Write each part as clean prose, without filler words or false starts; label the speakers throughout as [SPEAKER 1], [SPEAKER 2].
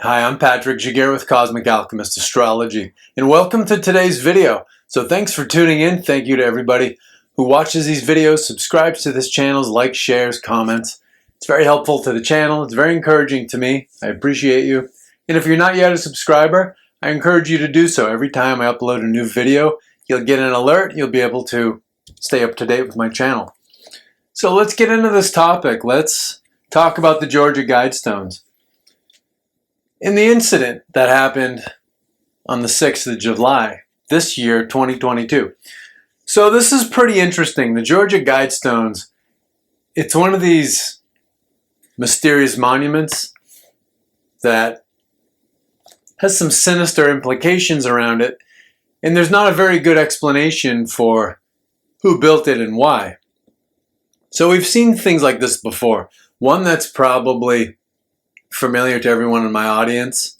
[SPEAKER 1] Hi, I'm Patrick Giguère with Cosmic Alchemist Astrology, and welcome to today's video. So thanks for tuning in. Thank you to everybody who watches these videos, subscribes to this channel, likes, shares, comments. It's very helpful to the channel. It's very encouraging to me. I appreciate you. And if you're not yet a subscriber, I encourage you to do so. Every time I upload a new video, you'll get an alert. You'll be able to stay up to date with my channel. So let's get into this topic. Let's talk about the Georgia Guidestones. In the incident that happened on the 6th of July, this year, 2022. So this is pretty interesting. The Georgia Guidestones, it's one of these mysterious monuments that has some sinister implications around it, and there's not a very good explanation for who built it and why. So we've seen things like this before. One that's probably familiar to everyone in my audience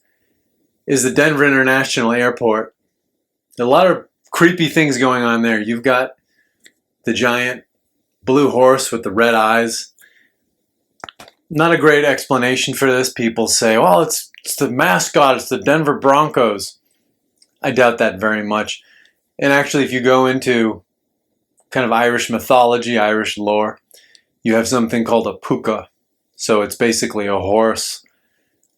[SPEAKER 1] is the Denver International Airport. A lot of creepy things going on there. You've got the giant blue horse with the red eyes. Not a great explanation for this. People say, well, it's the mascot, it's the Denver Broncos. I doubt that very much. And actually, if you go into kind of Irish mythology, Irish lore, you have something called a puka. So it's basically a horse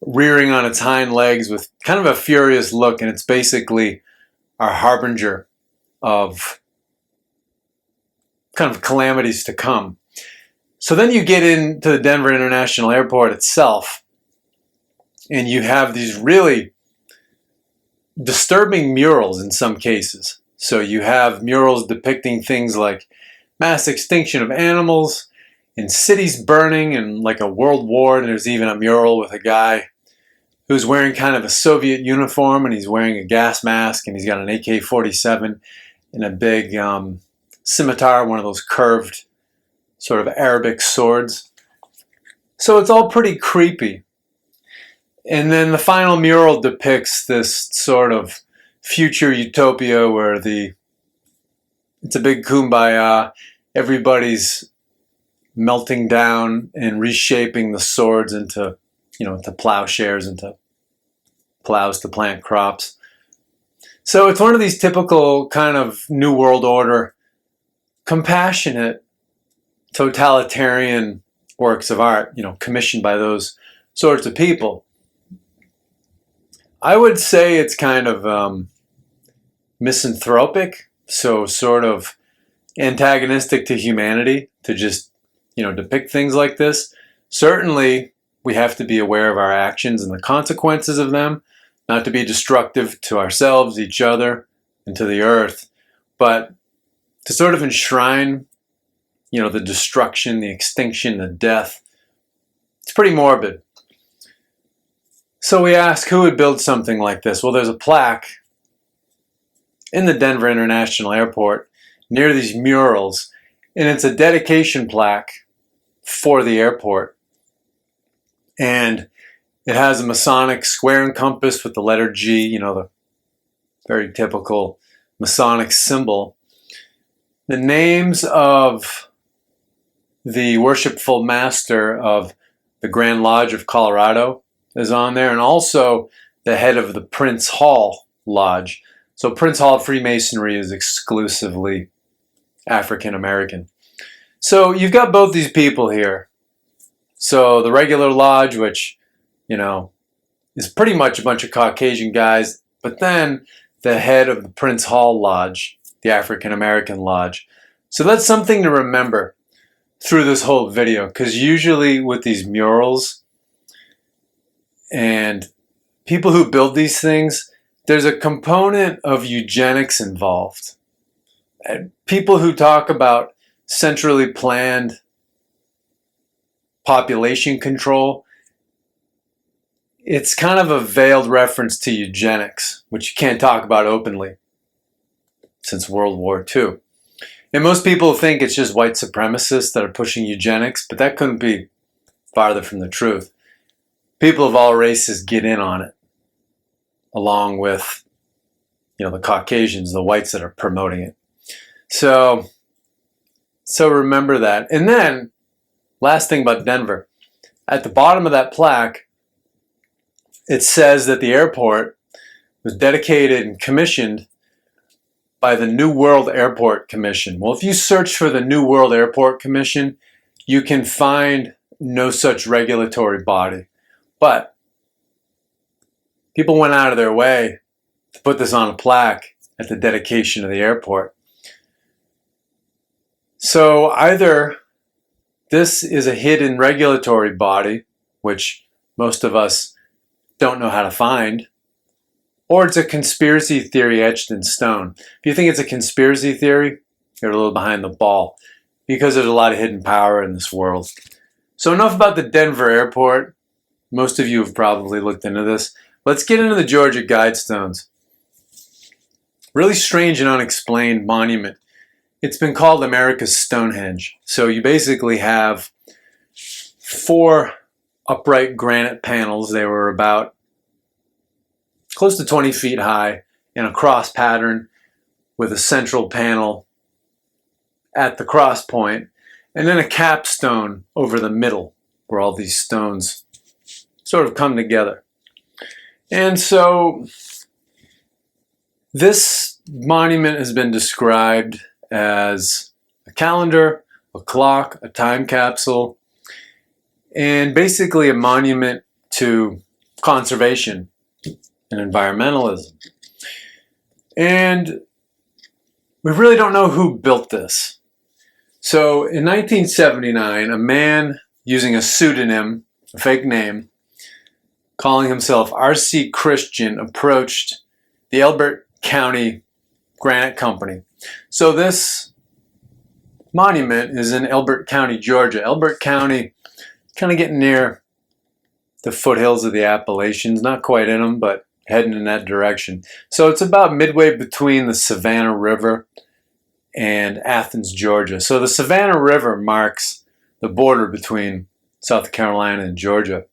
[SPEAKER 1] rearing on its hind legs with kind of a furious look, and it's basically our harbinger of kind of calamities to come. So then you get into the Denver International Airport itself, and you have these really disturbing murals in some cases. So you have murals depicting things like mass extinction of animals, and cities burning, and like a world war. And there's even a mural with a guy who's wearing kind of a Soviet uniform, and he's wearing a gas mask, and he's got an AK-47 and a big scimitar, one of those curved sort of Arabic swords. So it's all pretty creepy. And then the final mural depicts this sort of future utopia where it's a big kumbaya. Everybody's melting down and reshaping the swords into plowshares, into plows to plant crops. So it's one of these typical kind of New World Order, compassionate, totalitarian works of art, commissioned by those sorts of people. I would say it's kind of misanthropic, so sort of antagonistic to humanity to just depict things like this. Certainly, we have to be aware of our actions and the consequences of them, not to be destructive to ourselves, each other, and to the earth, but to sort of enshrine, the destruction, the extinction, the death. It's pretty morbid. So we ask, who would build something like this? Well, there's a plaque in the Denver International Airport near these murals, and it's a dedication plaque for the airport. And it has a Masonic square and compass with the letter G, the very typical Masonic symbol. The names of the worshipful master of the Grand Lodge of Colorado is on there, and also the head of the Prince Hall Lodge. So Prince Hall Freemasonry is exclusively African American. So you've got both these people here. So the regular lodge, which, is pretty much a bunch of Caucasian guys, but then the head of the Prince Hall Lodge, the African American Lodge. So that's something to remember through this whole video, because usually with these murals and people who build these things, there's a component of eugenics involved. And people who talk about centrally planned population control, it's kind of a veiled reference to eugenics, which you can't talk about openly since World War II. And most people think it's just white supremacists that are pushing eugenics, but that couldn't be farther from the truth. People of all races get in on it, along with, the Caucasians, the whites that are promoting it. So remember that. And then, last thing about Denver, at the bottom of that plaque, it says that the airport was dedicated and commissioned by the New World Airport Commission. Well, if you search for the New World Airport Commission, you can find no such regulatory body. But people went out of their way to put this on a plaque at the dedication of the airport. So either this is a hidden regulatory body, which most of us don't know how to find, or it's a conspiracy theory etched in stone. If you think it's a conspiracy theory, you're a little behind the ball, because there's a lot of hidden power in this world. So enough about the Denver airport. Most of you have probably looked into this. Let's get into the Georgia Guidestones. Really strange and unexplained monument. It's been called America's Stonehenge. So you basically have 4 upright granite panels. They were about close to 20 feet high in a cross pattern with a central panel at the cross point, and then a capstone over the middle where all these stones sort of come together. And so this monument has been described as a calendar, a clock, a time capsule, and basically a monument to conservation and environmentalism. And we really don't know who built this. So in 1979, a man using a pseudonym, a fake name, calling himself R.C. Christian, approached the Elbert County Granite Company. So this monument is in Elbert County, Georgia. Elbert County, kind of getting near the foothills of the Appalachians, not quite in them, but heading in that direction. So it's about midway between the Savannah River and Athens, Georgia. So the Savannah River marks the border between South Carolina and Georgia.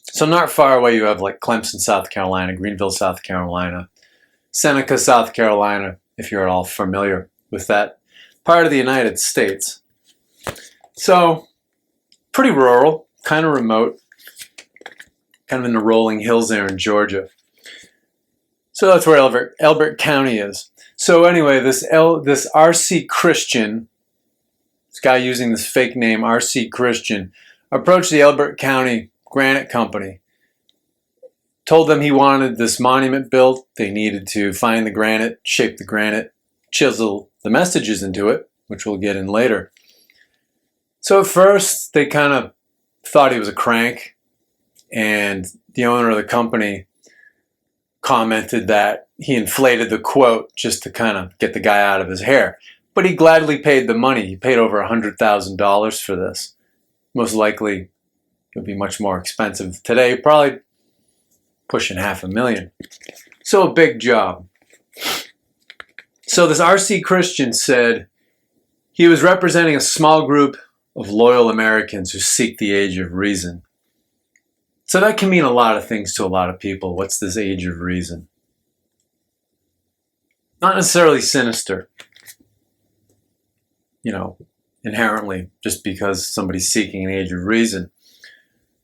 [SPEAKER 1] So not far away you have like Clemson, South Carolina, Greenville, South Carolina, Seneca, South Carolina, if you're at all familiar with that part of the United States. So pretty rural, kind of remote, kind of in the rolling hills there in Georgia. So that's where Elbert County is. So anyway, this R.C. Christian, this guy using this fake name, R.C. Christian, approached the Elbert County Granite Company, told them he wanted this monument built. They needed to find the granite, shape the granite, chisel the messages into it, which we'll get in later. So at first, they kind of thought he was a crank, and the owner of the company commented that he inflated the quote just to kind of get the guy out of his hair. But he gladly paid the money. He paid over $100,000 for this. Most likely, it would be much more expensive today, probably pushing $500,000. So a big job. So this R.C. Christian said he was representing a small group of loyal Americans who seek the age of reason. So that can mean a lot of things to a lot of people. What's this age of reason? Not necessarily sinister, inherently, just because somebody's seeking an age of reason.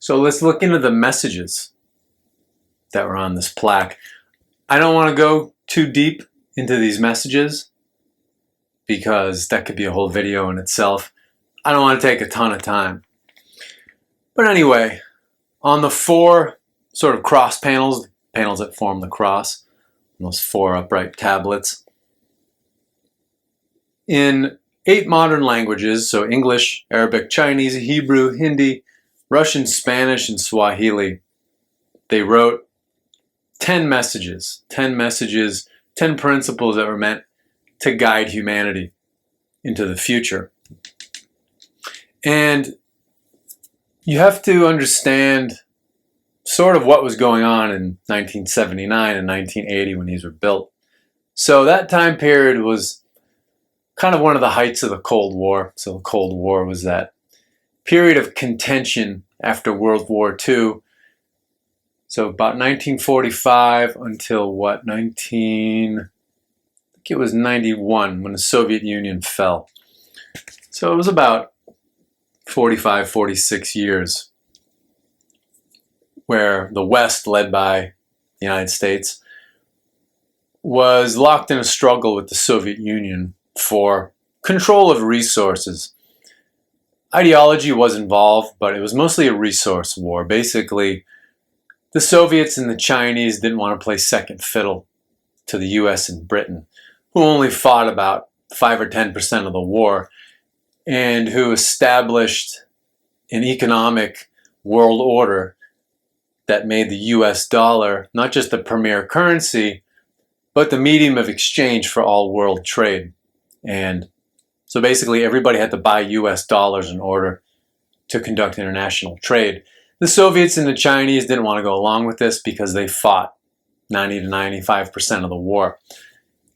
[SPEAKER 1] So let's look into the messages that were on this plaque. I don't want to go too deep into these messages because that could be a whole video in itself. I don't want to take a ton of time. But anyway, on the 4 sort of cross panels that form the cross, those 4 upright tablets, in 8 modern languages, so English, Arabic, Chinese, Hebrew, Hindi, Russian, Spanish, and Swahili, they wrote 10 messages, 10 principles that were meant to guide humanity into the future. And you have to understand sort of what was going on in 1979 and 1980 when these were built. So that time period was kind of one of the heights of the Cold War. So the Cold War was that period of contention after World War II. So about 1945 until I think it was 91 when the Soviet Union fell. So it was about 45, 46 years. where the West, led by the United States, was locked in a struggle with the Soviet Union for control of resources. Ideology was involved, but it was mostly a resource war. Basically, the Soviets and the Chinese didn't want to play second fiddle to the US and Britain, who only fought about 5 or 10% of the war, and who established an economic world order that made the US dollar not just the premier currency, but the medium of exchange for all world trade. And so basically everybody had to buy US dollars in order to conduct international trade. The Soviets and the Chinese didn't want to go along with this because they fought 90 to 95% of the war.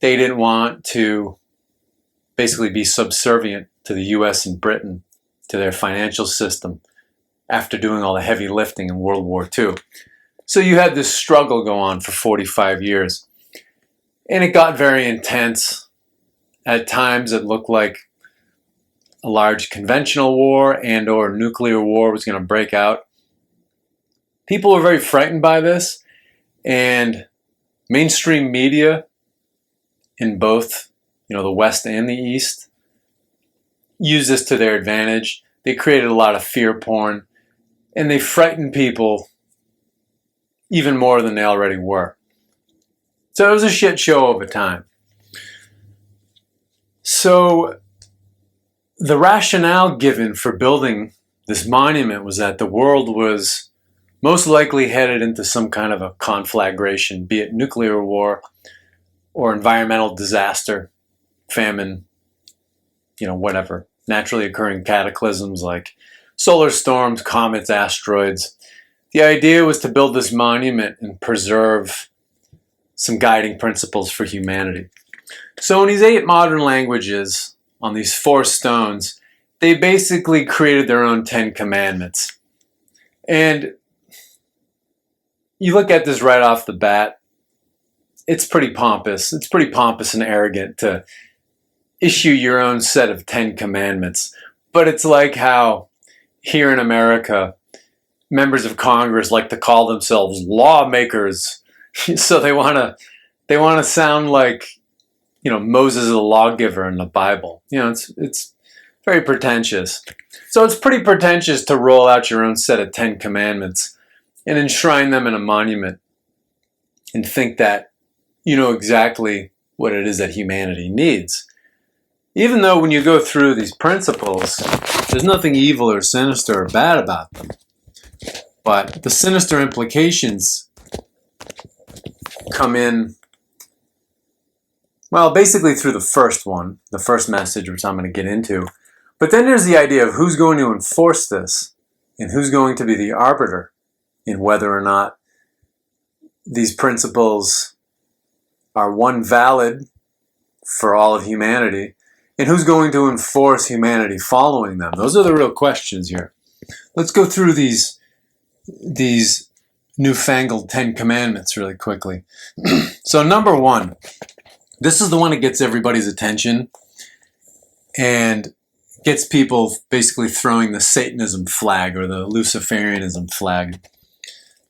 [SPEAKER 1] They didn't want to basically be subservient to the US and Britain, to their financial system, after doing all the heavy lifting in World War II. So you had this struggle go on for 45 years. And it got very intense. At times it looked like a large conventional war and or nuclear war was going to break out. People were very frightened by this, and mainstream media in both, the West and the East used this to their advantage. They created a lot of fear porn, and they frightened people even more than they already were. So it was a shit show over time. So the rationale given for building this monument was that the world was most likely headed into some kind of a conflagration, be it nuclear war or environmental disaster, famine, whatever, naturally occurring cataclysms like solar storms, comets, asteroids. The idea was to build this monument and preserve some guiding principles for humanity. So in these 8 modern languages, on these 4 stones, they basically created their own 10 commandments. And you look at this right off the bat, it's pretty pompous. It's pretty pompous and arrogant to issue your own set of 10 commandments. But it's like how here in America, members of Congress like to call themselves lawmakers. So they want to sound like, Moses the lawgiver in the Bible. It's very pretentious. So it's pretty pretentious to roll out your own set of 10 commandments and enshrine them in a monument and think that you know exactly what it is that humanity needs. Even though when you go through these principles, there's nothing evil or sinister or bad about them. But the sinister implications come in, well, basically through the first one, the first message, which I'm going to get into. But then there's the idea of who's going to enforce this and who's going to be the arbiter in whether or not these principles are, one, valid for all of humanity, and who's going to enforce humanity following them. Those are the real questions here. Let's go through these newfangled 10 commandments really quickly. So number 1, this is the one that gets everybody's attention and gets people basically throwing the Satanism flag or the Luciferianism flag.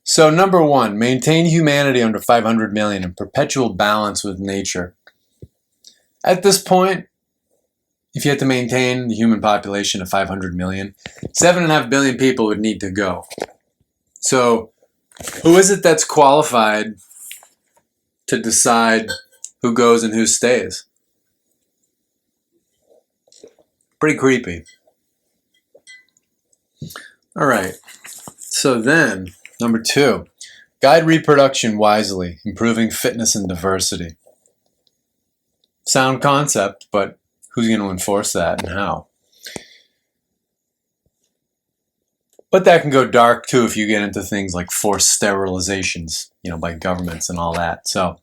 [SPEAKER 1] So number 1, maintain humanity under 500 million in perpetual balance with nature. At this point, if you had to maintain the human population of 500 million, 7.5 billion people would need to go. So who is it that's qualified to decide who goes and who stays? Pretty creepy. All right. So then, number 2, guide reproduction wisely, improving fitness and diversity. Sound concept, but who's going to enforce that and how? But that can go dark too if you get into things like forced sterilizations, by governments and all that. So,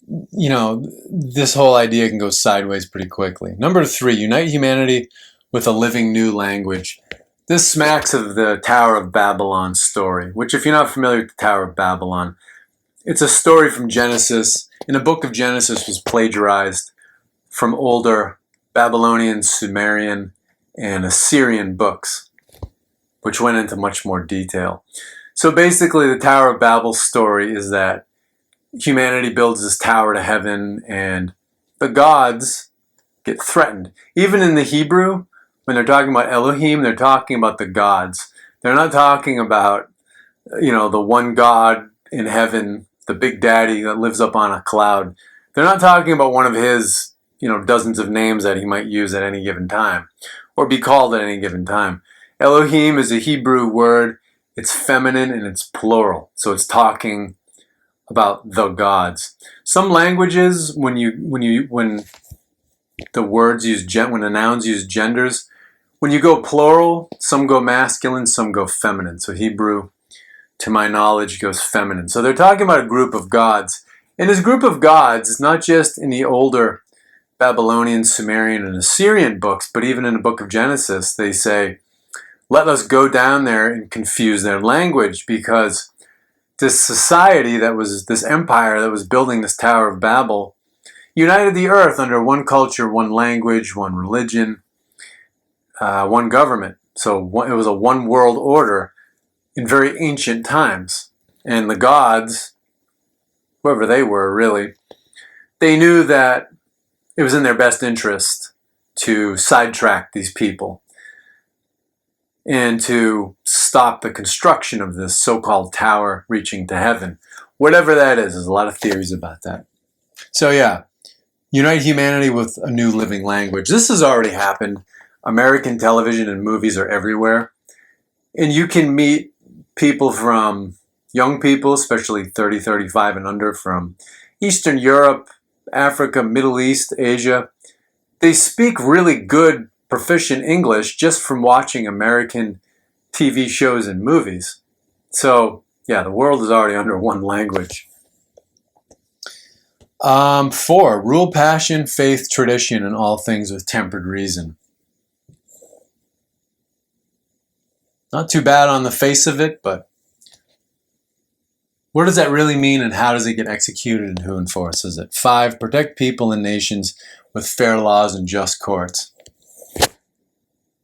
[SPEAKER 1] this whole idea can go sideways pretty quickly. Number 3, unite humanity with a living new language. This smacks of the Tower of Babylon story, which, if you're not familiar with the Tower of Babylon, it's a story from Genesis, and the book of Genesis was plagiarized from older Babylonian, Sumerian, and Assyrian books. which went into much more detail. So basically, the Tower of Babel story is that humanity builds this tower to heaven, and the gods get threatened. Even in the Hebrew, when they're talking about Elohim, they're talking about the gods. They're not talking about, the one God in heaven, the big daddy that lives up on a cloud. They're not talking about one of his, dozens of names that he might use at any given time or be called at any given time. Elohim is a Hebrew word. It's feminine and it's plural. So it's talking about the gods. Some languages, when the words use when the nouns use genders, when you go plural, some go masculine, some go feminine. So Hebrew, to my knowledge, goes feminine. So they're talking about a group of gods. And this group of gods is not just in the older Babylonian, Sumerian, and Assyrian books, but even in the book of Genesis, they say, let us go down there and confuse their language, because this society this empire that was building this Tower of Babel, united the earth under one culture, one language, one religion, one government. So it was a one world order in very ancient times. And the gods, whoever they were really, they knew that it was in their best interest to sidetrack these people and to stop the construction of this so-called tower reaching to heaven. Whatever that is, there's a lot of theories about that. So yeah, unite humanity with a new living language. This has already happened. American television and movies are everywhere. And you can meet people from, young people, especially 30, 35 and under, from Eastern Europe, Africa, Middle East, Asia. They speak really good, proficient English just from watching American TV shows and movies. So, yeah, the world is already under one language. 4, rule passion, faith, tradition, and all things with tempered reason. Not too bad on the face of it, but what does that really mean, and how does it get executed, and who enforces it? 5, protect people and nations with fair laws and just courts.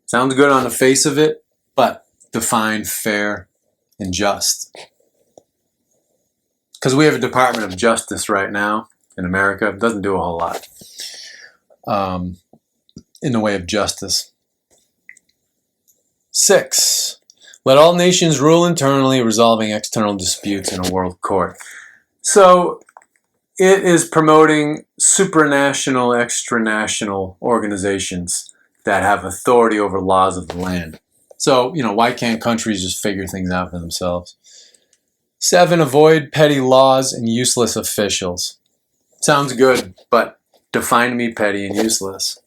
[SPEAKER 1] Sounds good on the face of it, but define fair and just. Because we have a Department of Justice right now in America. It doesn't do a whole lot in the way of justice. 6, let all nations rule internally, resolving external disputes in a world court. So it is promoting supranational, extranational organizations that have authority over laws of the land. So, why can't countries just figure things out for themselves? 7, avoid petty laws and useless officials. Sounds good, but define me petty and useless.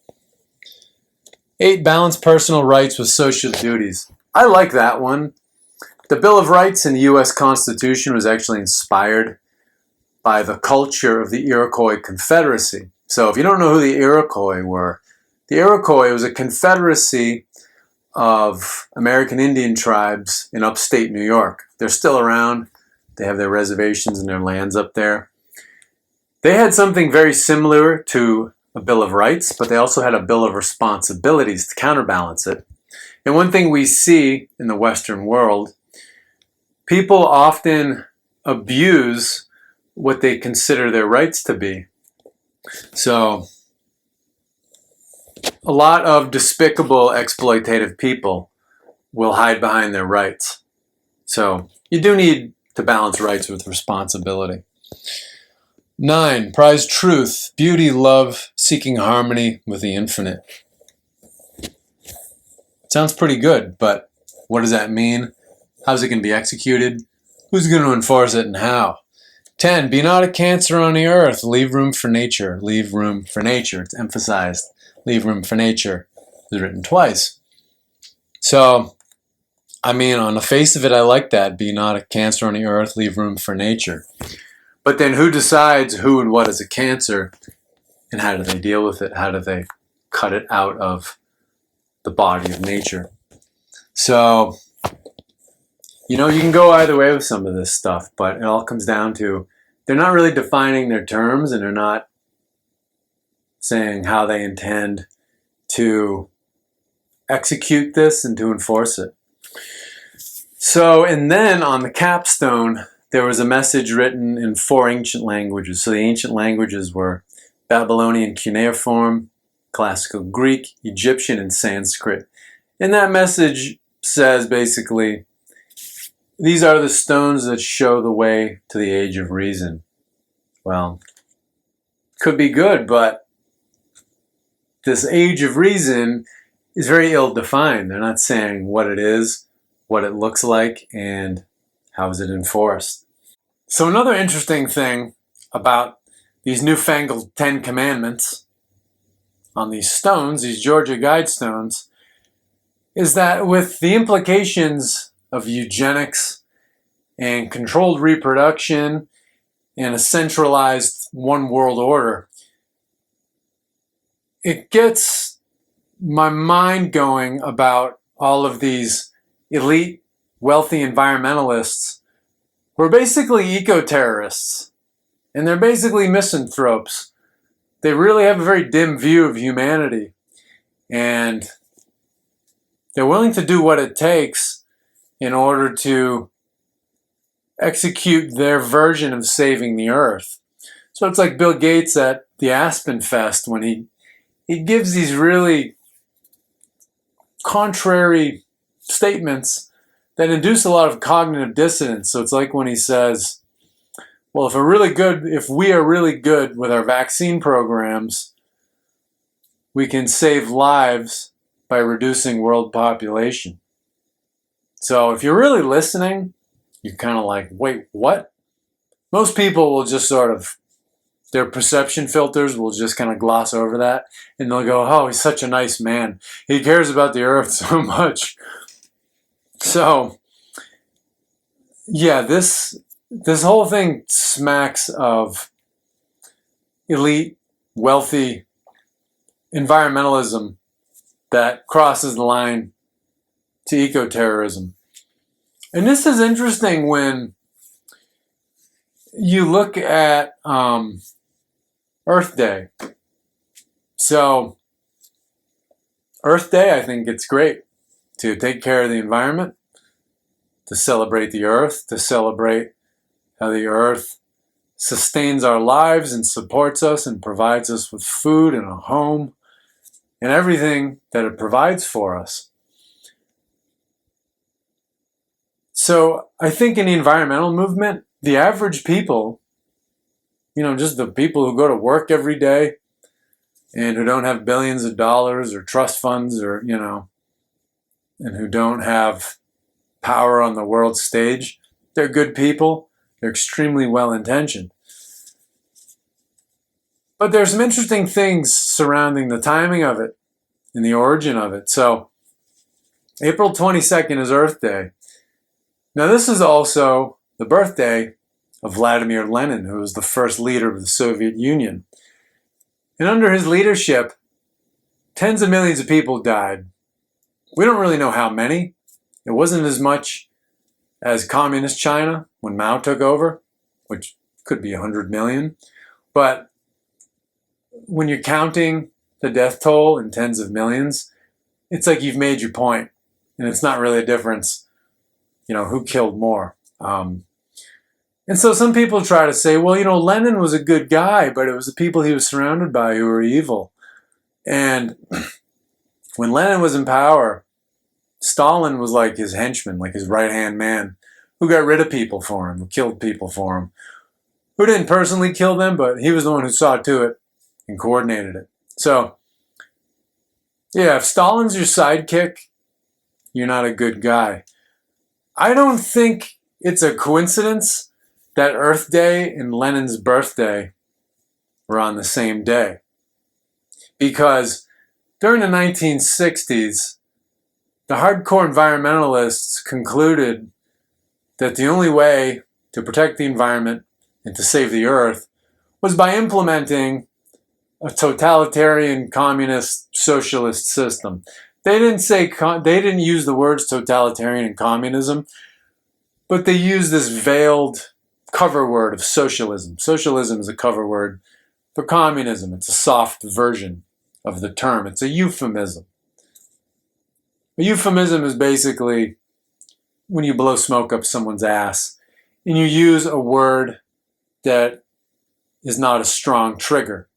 [SPEAKER 1] 8, balance personal rights with social duties. I like that one. The Bill of Rights in the U.S. Constitution was actually inspired by the culture of the Iroquois Confederacy. So if you don't know who the Iroquois were, the Iroquois was a confederacy of American Indian tribes in upstate New York. They're still around. They have their reservations and their lands up there. They had something very similar to a Bill of Rights, but they also had a Bill of Responsibilities to counterbalance it. And one thing we see in the Western world, people often abuse what they consider their rights to be. So a lot of despicable, exploitative people will hide behind their rights. So you do need to balance rights with responsibility. 9, prize truth, beauty, love, seeking harmony with the infinite. Sounds pretty good, but what does that mean? How's it going to be executed? Who's going to enforce it and how? 10, be not a cancer on the earth. Leave room for nature. Leave room for nature. It's emphasized. Leave room for nature. It's written twice. So, on the face of it, I like that. Be not a cancer on the earth. Leave room for nature. But then who decides who and what is a cancer, and how do they deal with it? How do they cut it out of the body of nature? So, you can go either way with some of this stuff, but it all comes down to they're not really defining their terms, and they're not saying how they intend to execute this and to enforce it. And then on the capstone, there was a message written in 4 ancient languages. So the ancient languages were Babylonian cuneiform, Classical Greek, Egyptian, and Sanskrit. And that message says basically, these are the stones that show the way to the age of reason. Well, could be good, but this age of reason is very ill-defined. They're not saying what it is, what it looks like, and how is it enforced. So another interesting thing about these newfangled 10 Commandments on these stones, these Georgia guide stones, is that with the implications of eugenics and controlled reproduction and a centralized one world order, it gets my mind going about all of these elite, wealthy environmentalists who are basically eco-terrorists, and they're basically misanthropes. They really have a very dim view of humanity, and they're willing to do what it takes in order to execute their version of saving the earth. So it's like Bill Gates at the Aspen Fest when he gives these really contrary statements that induce a lot of cognitive dissonance. So it's like when he says, well, if we are really good with our vaccine programs, we can save lives by reducing world population. So if you're really listening, you're kind of like, wait, what? Most people will just sort of, their perception filters will just kind of gloss over that, and they'll go, oh, he's such a nice man. He cares about the earth so much. So, yeah, this whole thing smacks of elite, wealthy environmentalism that crosses the line to eco-terrorism. And this is interesting when you look at Earth Day. So, Earth Day, I think it's great to take care of the environment, to celebrate the earth, to celebrate how the earth sustains our lives and supports us and provides us with food and a home and everything that it provides for us. So I think in the environmental movement, the average people, just the people who go to work every day and who don't have billions of dollars or trust funds or, and who don't have power on the world stage, they're good people. They're extremely well-intentioned. But there's some interesting things surrounding the timing of it and the origin of it. So April 22nd is Earth Day. Now this is also the birthday of Vladimir Lenin, who was the first leader of the Soviet Union. And under his leadership, tens of millions of people died. We don't really know how many. It wasn't as much as communist China when Mao took over, which could be 100 million. But when you're counting the death toll in tens of millions, it's like you've made your point, and it's not really a difference, who killed more. And so some people try to say, well, Lenin was a good guy, but it was the people he was surrounded by who were evil. And when Lenin was in power, Stalin was like his henchman, like his right-hand man, who got rid of people for him, who killed people for him, who didn't personally kill them, but he was the one who saw to it and coordinated it. So, yeah, if Stalin's your sidekick, you're not a good guy. I don't think it's a coincidence that Earth Day and Lenin's birthday were on the same day. Because during the 1960s, the hardcore environmentalists concluded that the only way to protect the environment and to save the earth was by implementing a totalitarian communist socialist system. They didn't use the words totalitarian and communism, but they used this veiled cover word of socialism. Socialism is a cover word for communism. It's a soft version of the term. It's a euphemism. A euphemism is basically when you blow smoke up someone's ass and you use a word that is not a strong trigger,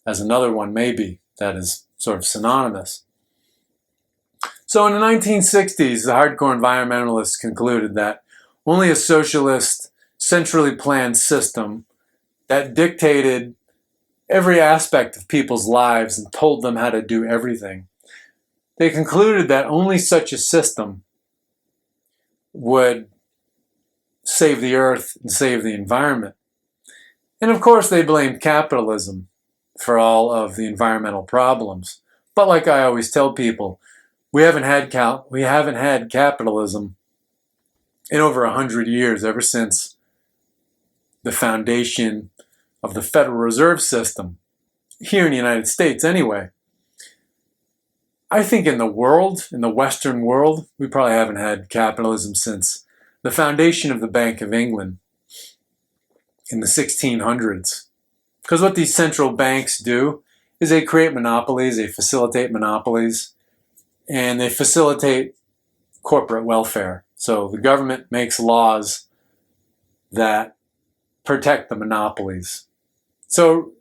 [SPEAKER 1] as another one may be, that is sort of synonymous. So in the 1960s, the hardcore environmentalists concluded that only a socialist, centrally planned system that dictated every aspect of people's lives and told them how to do everything. They concluded that only such a system would save the earth and save the environment. And of course, they blamed capitalism for all of the environmental problems. But like I always tell people, we haven't had capitalism in over 100 years, ever since the foundation of the Federal Reserve System, here in the United States anyway. I think in the world, in the Western world, we probably haven't had capitalism since the foundation of the Bank of England in the 1600s. Because what these central banks do is they create monopolies, they facilitate monopolies, and they facilitate corporate welfare. So the government makes laws that protect the monopolies. So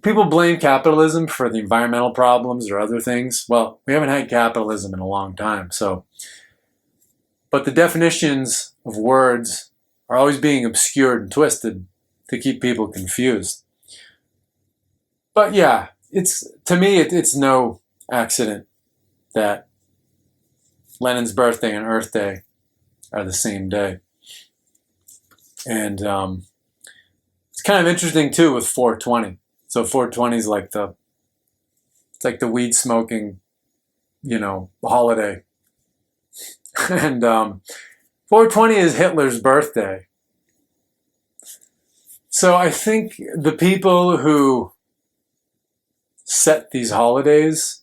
[SPEAKER 1] people blame capitalism for the environmental problems or other things. Well, we haven't had capitalism in a long time. But the definitions of words are always being obscured and twisted to keep people confused. But yeah, to me, it's no accident that Lenin's birthday and Earth Day are the same day. And it's kind of interesting too with 420. So 420 is like the weed smoking, holiday. And 420 is Hitler's birthday. So I think the people who set these holidays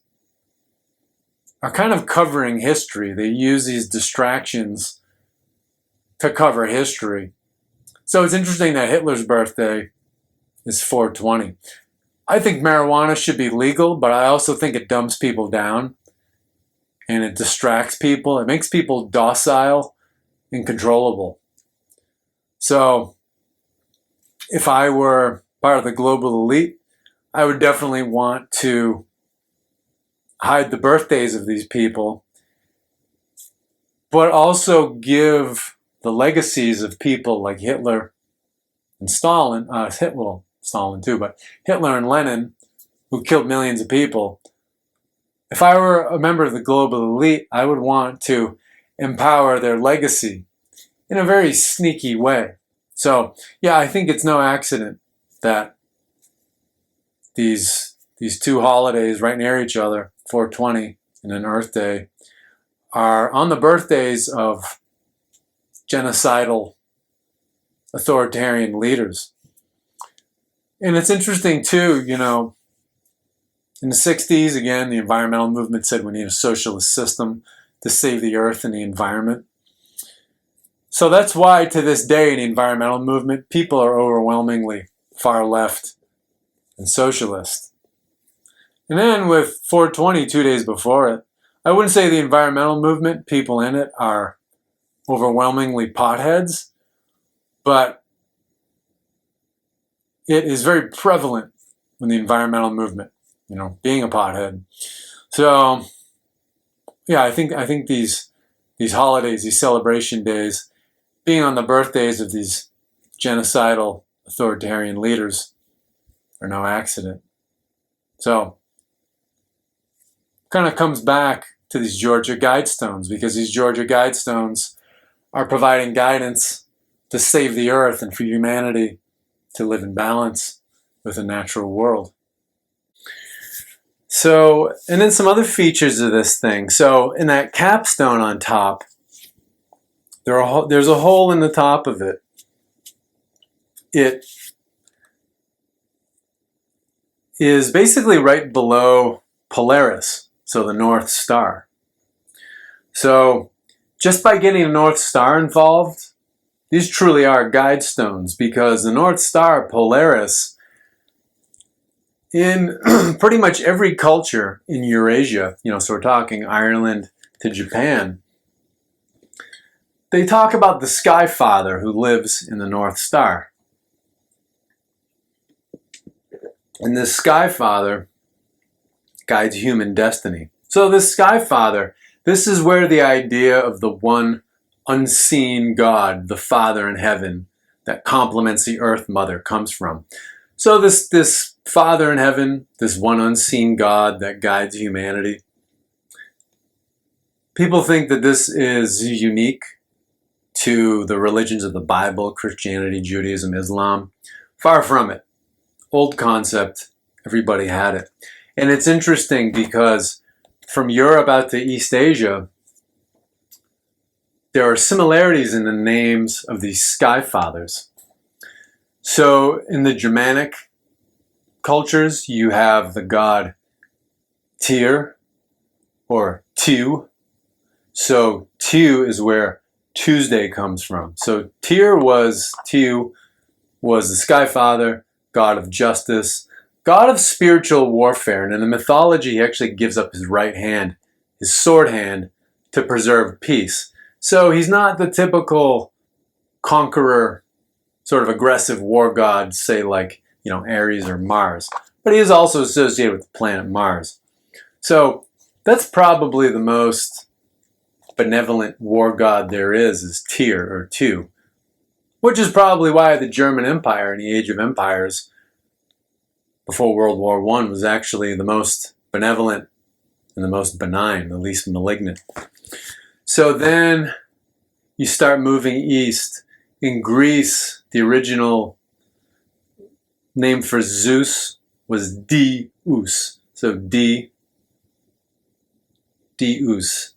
[SPEAKER 1] are kind of covering history. They use these distractions to cover history. So it's interesting that Hitler's birthday is 420. I think marijuana should be legal, but I also think it dumbs people down and it distracts people. It makes people docile and controllable. So if I were part of the global elite, I would definitely want to hide the birthdays of these people, but also give the legacies of people like Hitler and Stalin, Stalin too, but Hitler and Lenin, who killed millions of people. If I were a member of the global elite, I would want to empower their legacy in a very sneaky way. So yeah, I think it's no accident that these two holidays right near each other, 420 and an Earth Day, are on the birthdays of genocidal authoritarian leaders. And it's interesting too, in the 60s, again, the environmental movement said we need a socialist system to save the earth and the environment. So that's why to this day in the environmental movement, people are overwhelmingly far left and socialist. And then with 420, 2 days before it, I wouldn't say the environmental movement, people in it, are overwhelmingly potheads, but it is very prevalent in the environmental movement, being a pothead. So yeah, I think these holidays, these celebration days, being on the birthdays of these genocidal authoritarian leaders are no accident. So kind of comes back to these Georgia Guidestones, because these Georgia Guidestones are providing guidance to save the earth and for humanity to live in balance with the natural world. So, and then some other features of this thing. So in that capstone on top, there's a hole in the top of it. It is basically right below Polaris, so the North Star. So just by getting the North Star involved, these truly are guide stones, because the North Star, Polaris, in pretty much every culture in Eurasia, so we're talking Ireland to Japan, they talk about the Sky Father who lives in the North Star. And this Sky Father guides human destiny. So this Sky Father, this is where the idea of the one unseen God, the Father in heaven, that complements the Earth Mother comes from. So this Father in heaven, this one unseen God that guides humanity, people think that this is unique to the religions of the Bible, Christianity, Judaism, Islam. Far from it. Old concept, everybody had it. And it's interesting because from Europe out to East Asia, there are similarities in the names of these Sky Fathers. So in the Germanic cultures, you have the god Tyr or Tu. So Tu is where Tuesday comes from. So Tyr was the Sky Father, god of justice, god of spiritual warfare. And in the mythology, he actually gives up his right hand, his sword hand, to preserve peace. So he's not the typical conqueror, sort of aggressive war god, say like, Ares or Mars. But he is also associated with the planet Mars. So that's probably the most benevolent war god there is Tyr or Tu, which is probably why the German Empire in the Age of Empires before World War I was actually the most benevolent and the most benign, the least malignant. So then you start moving east. In Greece, the original name for Zeus was Deus. So Deus.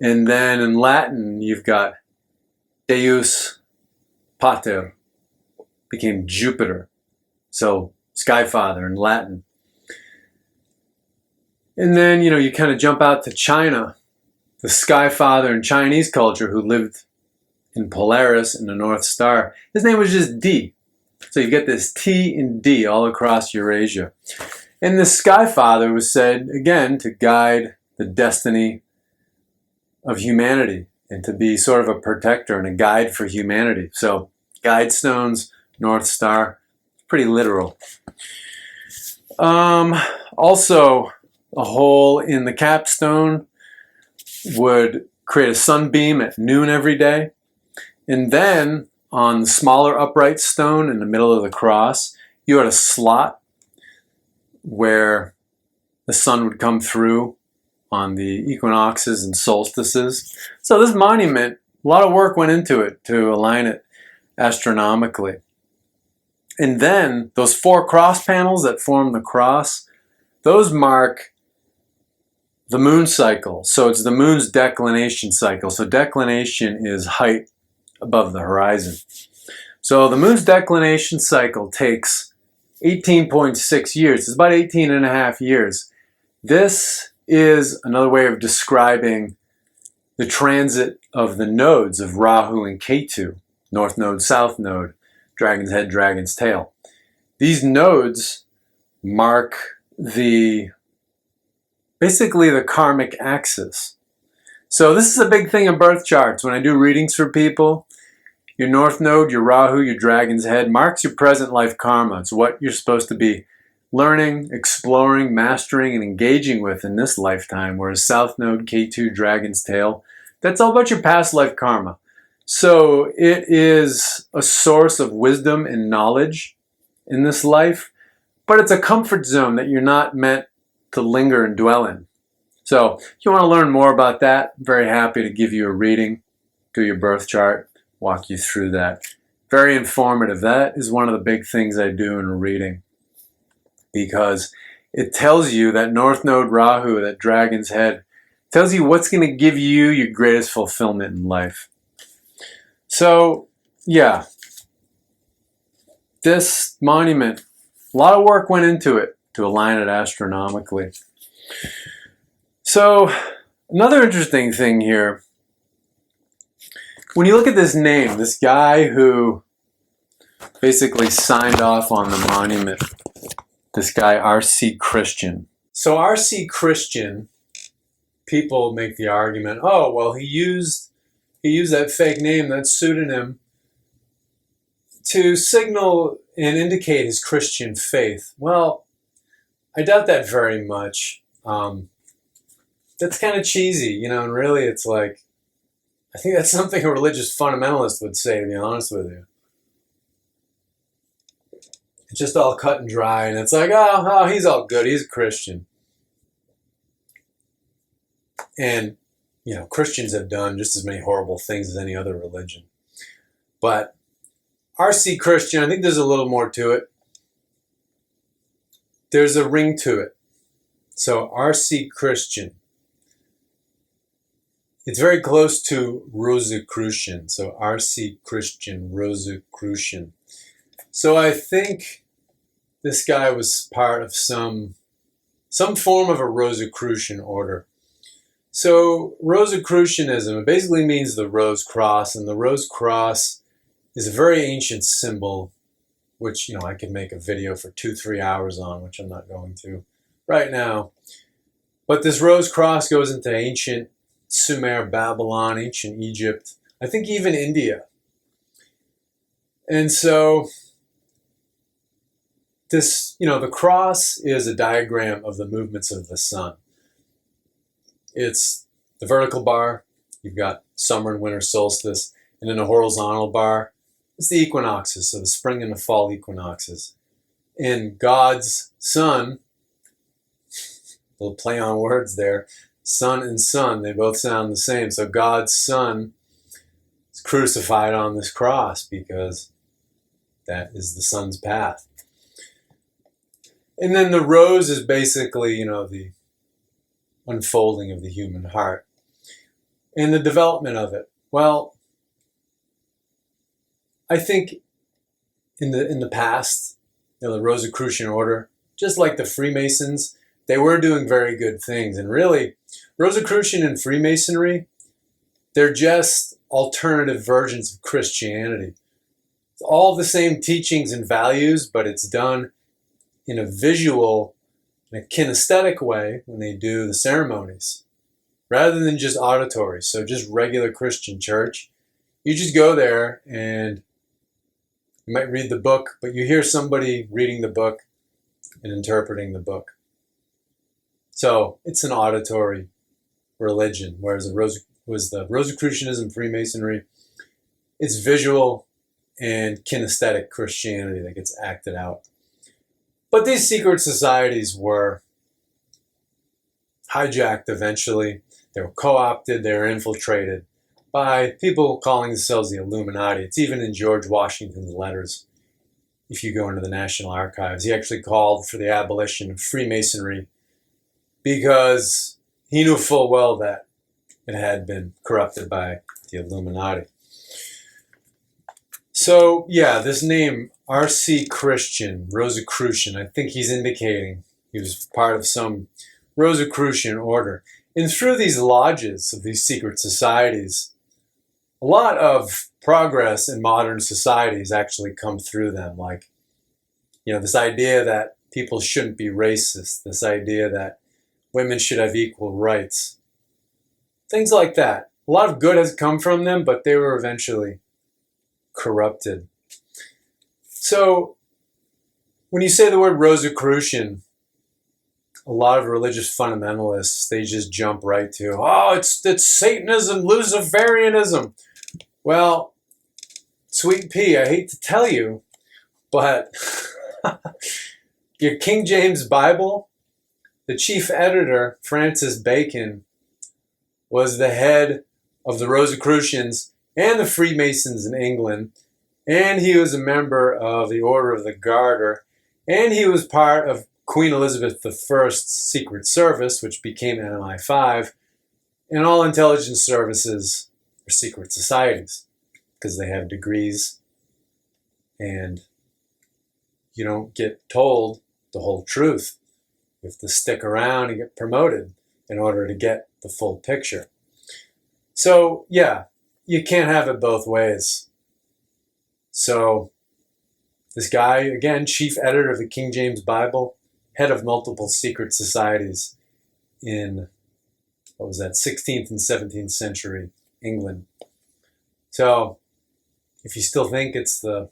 [SPEAKER 1] And then in Latin, you've got Deus Pater, became Jupiter. So Sky Father in Latin. And then, you kind of jump out to China. The Sky Father in Chinese culture who lived in Polaris in the North Star, his name was just D. So you get this T and D all across Eurasia. And the Sky Father was said, again, to guide the destiny of humanity and to be sort of a protector and a guide for humanity. So guide stones, North Star, pretty literal. Also, a hole in the capstone would create a sunbeam at noon every day. And then on the smaller upright stone in the middle of the cross, you had a slot where the sun would come through on the equinoxes and solstices. So this monument, a lot of work went into it to align it astronomically. And then those 4 cross panels that form the cross, those mark the moon cycle. So it's the moon's declination cycle. So declination is height above the horizon. So the moon's declination cycle takes 18.6 years. It's about 18 and a half years. This is another way of describing the transit of the nodes of Rahu and Ketu, North Node, South Node, Dragon's Head, Dragon's Tail. These nodes mark basically the karmic axis. So this is a big thing in birth charts. When I do readings for people, your North Node, your Rahu, your Dragon's Head marks your present life karma. It's what you're supposed to be learning, exploring, mastering, and engaging with in this lifetime. Whereas South Node, K2, Dragon's Tail, that's all about your past life karma. So it is a source of wisdom and knowledge in this life, but it's a comfort zone that you're not meant to linger and dwell in. So if you want to learn more about that, I'm very happy to give you a reading, do your birth chart, walk you through that. Very informative. That is one of the big things I do in a reading, because it tells you that North Node Rahu, that Dragon's Head, tells you what's going to give you your greatest fulfillment in life. So, yeah, this monument, a lot of work went into it to align it astronomically. So, another interesting thing here, when you look at this name, this guy who basically signed off on the monument, this guy R.C. Christian. So R.C. Christian people make the argument, oh, well, he used that fake name, that pseudonym, to signal and indicate his Christian faith. Well, I doubt that very much. That's kind of cheesy, and really it's like, I think that's something a religious fundamentalist would say, to be honest with you. It's just all cut and dry, and it's like, oh, he's all good, he's a Christian. And, Christians have done just as many horrible things as any other religion. But RC Christian, I think there's a little more to it. There's a ring to it. So RC Christian. It's very close to Rosicrucian. So RC Christian, Rosicrucian. So I think this guy was part of some form of a Rosicrucian order. So Rosicrucianism, it basically means the Rose Cross, and the Rose Cross is a very ancient symbol, which, I could make a video for 2-3 hours on, which I'm not going to right now. But this Rose Cross goes into ancient Sumer, Babylon, ancient Egypt, I think even India. And so this, the cross is a diagram of the movements of the sun. It's the vertical bar, you've got summer and winter solstice, and then the horizontal bar, it's the equinoxes, so the spring and the fall equinoxes. And God's sun, a little play on words there, sun and sun, they both sound the same. So God's son is crucified on this cross because that is the sun's path. And then the rose is basically, the unfolding of the human heart and the development of it. Well, I think in the past, the Rosicrucian order, just like the Freemasons, they were doing very good things. And really, Rosicrucian and Freemasonry, they're just alternative versions of Christianity. It's all the same teachings and values, but it's done in a visual, in a kinesthetic way when they do the ceremonies, rather than just auditory. So just regular Christian church, you just go there and you might read the book, but you hear somebody reading the book and interpreting the book. So it's an auditory religion, whereas the Rosicrucianism, Freemasonry, it's visual and kinesthetic Christianity that gets acted out. But these secret societies were hijacked eventually. They were co-opted, they were infiltrated by people calling themselves the Illuminati. It's even in George Washington's letters. If you go into the National Archives, he actually called for the abolition of Freemasonry because he knew full well that it had been corrupted by the Illuminati. So, yeah, this name, R.C. Christian, Rosicrucian, I think he's indicating he was part of some Rosicrucian order. And through these lodges of these secret societies, a lot of progress in modern societies actually come through them. Like, this idea that people shouldn't be racist, this idea that women should have equal rights, things like that. A lot of good has come from them, but they were eventually corrupted. So when you say the word Rosicrucian, a lot of religious fundamentalists, they just jump right to, it's Satanism, Luciferianism. Well, sweet pea, I hate to tell you, but your King James Bible, the chief editor, Francis Bacon, was the head of the Rosicrucians and the Freemasons in England, and he was a member of the Order of the Garter, and he was part of Queen Elizabeth I's Secret Service, which became MI5, and all intelligence services are secret societies because they have degrees, and you don't get told the whole truth. You have to stick around and get promoted in order to get the full picture. So, yeah, you can't have it both ways. So, this guy, again, chief editor of the King James Bible, head of multiple secret societies in what was that, 16th and 17th century England. So if you still think it's the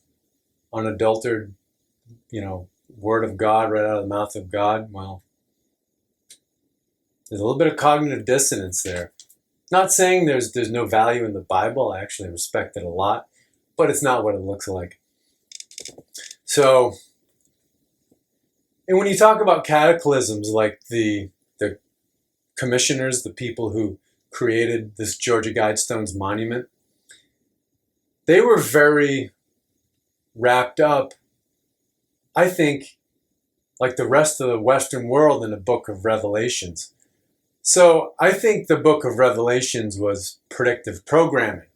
[SPEAKER 1] unadulterated, word of God right out of the mouth of God, well, there's a little bit of cognitive dissonance there. Not saying there's no value in the Bible. I actually respect it a lot, but it's not what it looks like. So, and when you talk about cataclysms like the commissioners, the people who created this Georgia Guidestones monument, they were very wrapped up, I think, like the rest of the Western world, in the book of Revelations. So I think the book of Revelations was predictive programming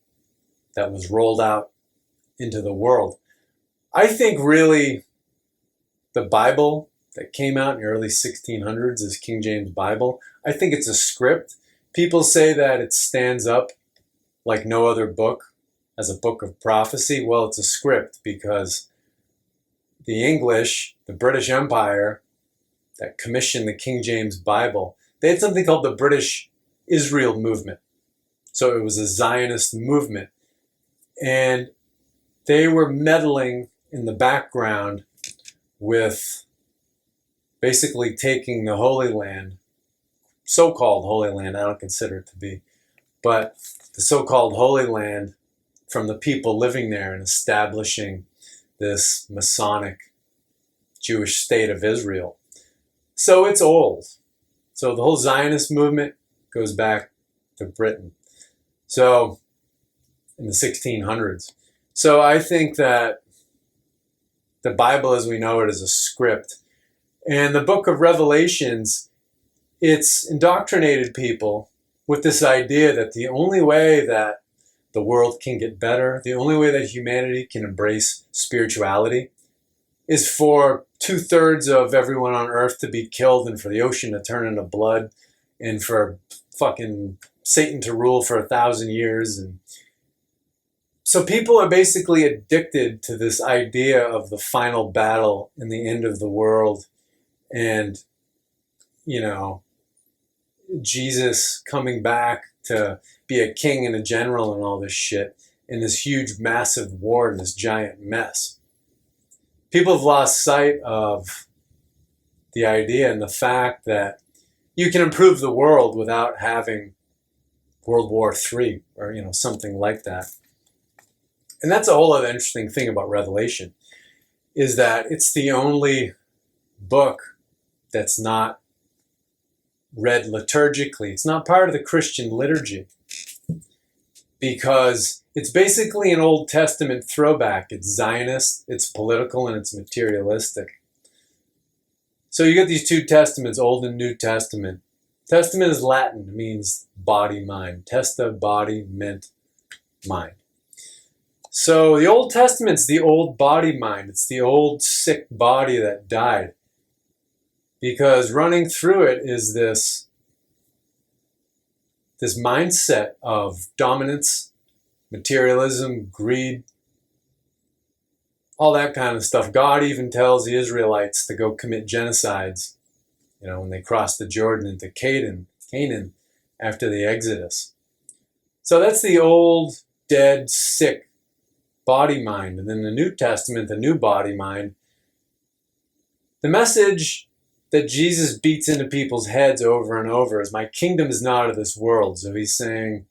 [SPEAKER 1] that was rolled out into the world. I think really the Bible that came out in the early 1600s is King James Bible. I think it's a script. People say that it stands up like no other book as a book of prophecy. Well, it's a script because the English, the British Empire that commissioned the King James Bible, they had something called the British Israel movement. So it was a Zionist movement. And they were meddling in the background with basically taking the Holy Land, so-called Holy Land, I don't consider it to be, but the so-called Holy Land from the people living there and establishing this Masonic Jewish state of Israel. So it's old. So the whole Zionist movement goes back to Britain. So in the 1600s. So I think that the Bible as we know it is a script. And the book of Revelations, it's indoctrinated people with this idea that the only way that the world can get better, the only way that humanity can embrace spirituality is for 2/3 of everyone on earth to be killed and for the ocean to turn into blood and for fucking Satan to rule for 1,000 years. And so people are basically addicted to this idea of the final battle and the end of the world and, Jesus coming back to be a king and a general and all this shit in this huge, massive war and this giant mess. People have lost sight of the idea and the fact that you can improve the world without having World War III or, something like that. And that's a whole other interesting thing about Revelation, is that it's the only book that's not read liturgically. It's not part of the Christian liturgy because it's basically an Old Testament throwback. It's Zionist, it's political, and it's materialistic. So you get these two testaments, Old and New Testament. Testament is Latin, it means body, mind. Testa, body, ment, mind. So the Old Testament's the old body, mind. It's the old sick body that died. Because running through it is this mindset of dominance, materialism, greed, all that kind of stuff. God even tells the Israelites to go commit genocides, when they crossed the Jordan into Canaan after the Exodus. So that's the old, dead, sick body mind. And then the New Testament, the new body mind, the message that Jesus beats into people's heads over and over is, my kingdom is not of this world. So he's saying,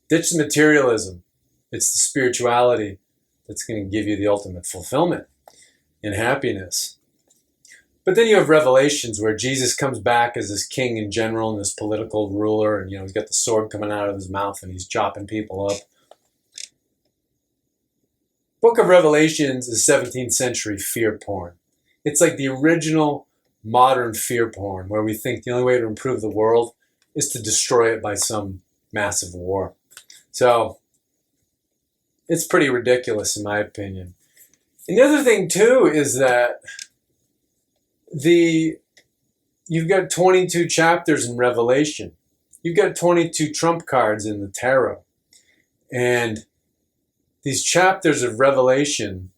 [SPEAKER 1] ditch the materialism. It's the spirituality that's going to give you the ultimate fulfillment and happiness. But then you have Revelations where Jesus comes back as this king and general and this political ruler, and he's got the sword coming out of his mouth and he's chopping people up. Book of Revelations is 17th century fear porn. It's like the original modern fear porn, where we think the only way to improve the world is to destroy it by some massive war. So it's pretty ridiculous in my opinion. And the other thing too is that you've got 22 chapters in Revelation. You've got 22 trump cards in the tarot. And these chapters of Revelation,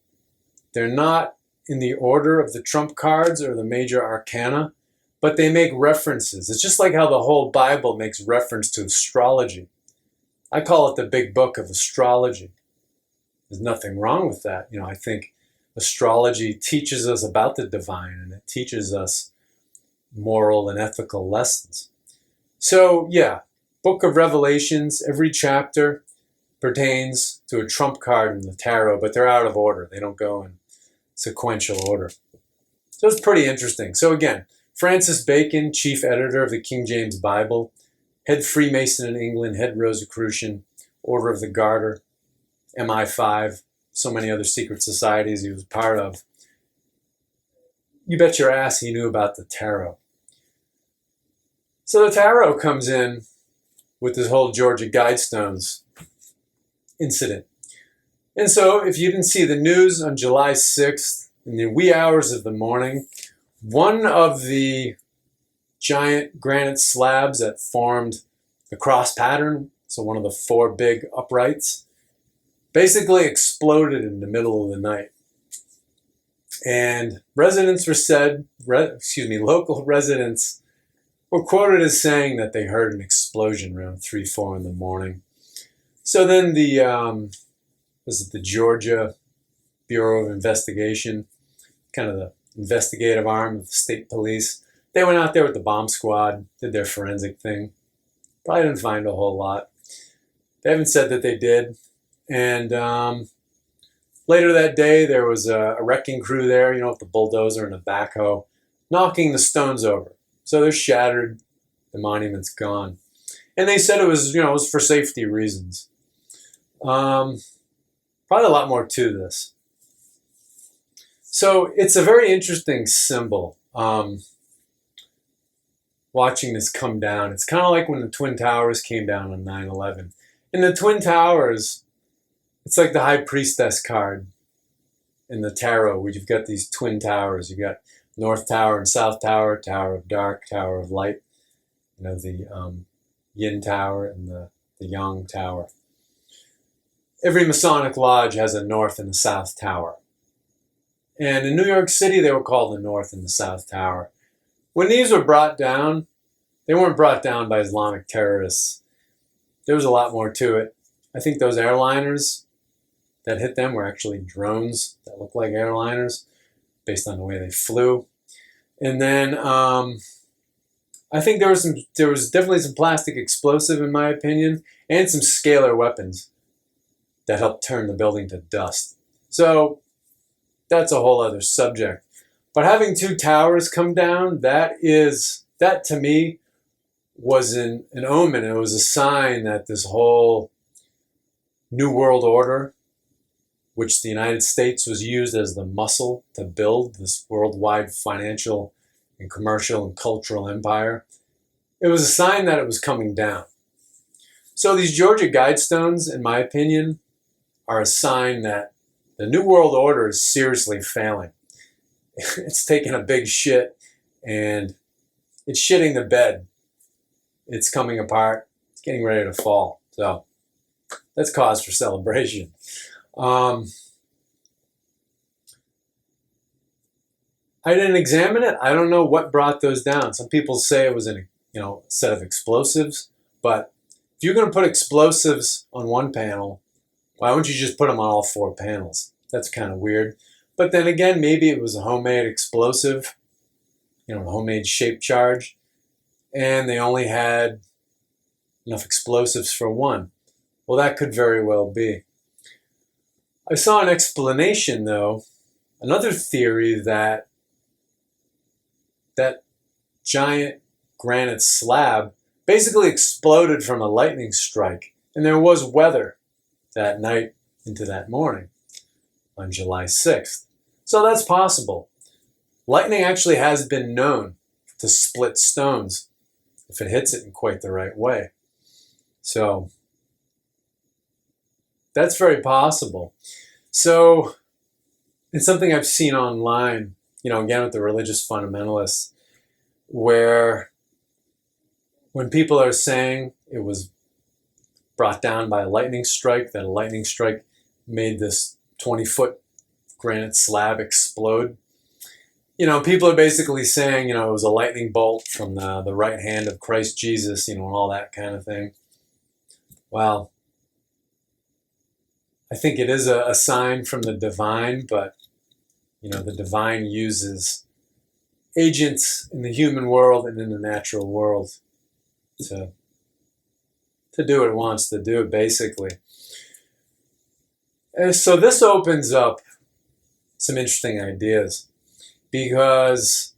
[SPEAKER 1] they're not in the order of the trump cards or the major arcana, but they make references. It's just like how the whole Bible makes reference to astrology. I call it the big book of astrology. There's nothing wrong with that. I think astrology teaches us about the divine, and it teaches us moral and ethical lessons. So yeah, Book of Revelations, every chapter pertains to a trump card in the tarot, but they're out of order. They don't go in sequential order. So it's pretty interesting. So again, Francis Bacon, chief editor of the King James Bible, head Freemason in England, head Rosicrucian, Order of the Garter, MI5, so many other secret societies he was part of. You bet your ass he knew about the tarot. So the tarot comes in with this whole Georgia Guidestones incident. And so if you didn't see the news on July 6th, in the wee hours of the morning, one of the giant granite slabs that formed the cross pattern, so one of the four big uprights, basically exploded in the middle of the night. And residents were local residents were quoted as saying that they heard an explosion around 3, 4 in the morning. So then the Georgia Bureau of Investigation, kind of the investigative arm of the state police, they went out there with the bomb squad, did their forensic thing. Probably didn't find a whole lot. They haven't said that they did. And later that day, there was a wrecking crew there, with the bulldozer and a backhoe, knocking the stones over. So they're shattered. The monument's gone. And they said it was, it was for safety reasons. Probably a lot more to this. So it's a very interesting symbol, watching this come down. It's kind of like when the Twin Towers came down on 9/11. In the Twin Towers, it's like the High Priestess card in the tarot, where you've got these twin towers. You've got North Tower and South Tower, Tower of Dark, Tower of Light, the Yin Tower and the Yang Tower. Every Masonic lodge has a North and a South Tower. And in New York City, they were called the North and the South Tower. When these were brought down, they weren't brought down by Islamic terrorists. There was a lot more to it. I think those airliners that hit them were actually drones that looked like airliners based on the way they flew. And then I think there was definitely some plastic explosive, in my opinion, and some scalar weapons that helped turn the building to dust. So that's a whole other subject. But having two towers come down, that to me was an omen. It was a sign that this whole New World Order, which the United States was used as the muscle to build this worldwide financial and commercial and cultural empire, it was a sign that it was coming down. So these Georgia Guidestones, in my opinion, are a sign that the New World Order is seriously failing. It's taking a big shit, and it's shitting the bed. It's coming apart. It's getting ready to fall. So that's cause for celebration. I didn't examine it. I don't know what brought those down. Some people say it was a set of explosives, but if you're going to put explosives on one panel, why wouldn't you just put them on all four panels? That's kind of weird. But then again, maybe it was a homemade explosive, a homemade shape charge, and they only had enough explosives for one. Well, that could very well be. I saw an explanation, though, another theory that giant granite slab basically exploded from a lightning strike, and there was weather that night into that morning on July 6th. So that's possible. Lightning actually has been known to split stones if it hits it in quite the right way. So that's very possible. So it's something I've seen online, again with the religious fundamentalists, where when people are saying it was brought down by a lightning strike, that a lightning strike made this 20-foot granite slab explode, people are basically saying, it was a lightning bolt from the right hand of Christ Jesus, and all that kind of thing. Well, I think it is a sign from the divine, but, the divine uses agents in the human world and in the natural world to do what it wants to do, basically. And so this opens up some interesting ideas, because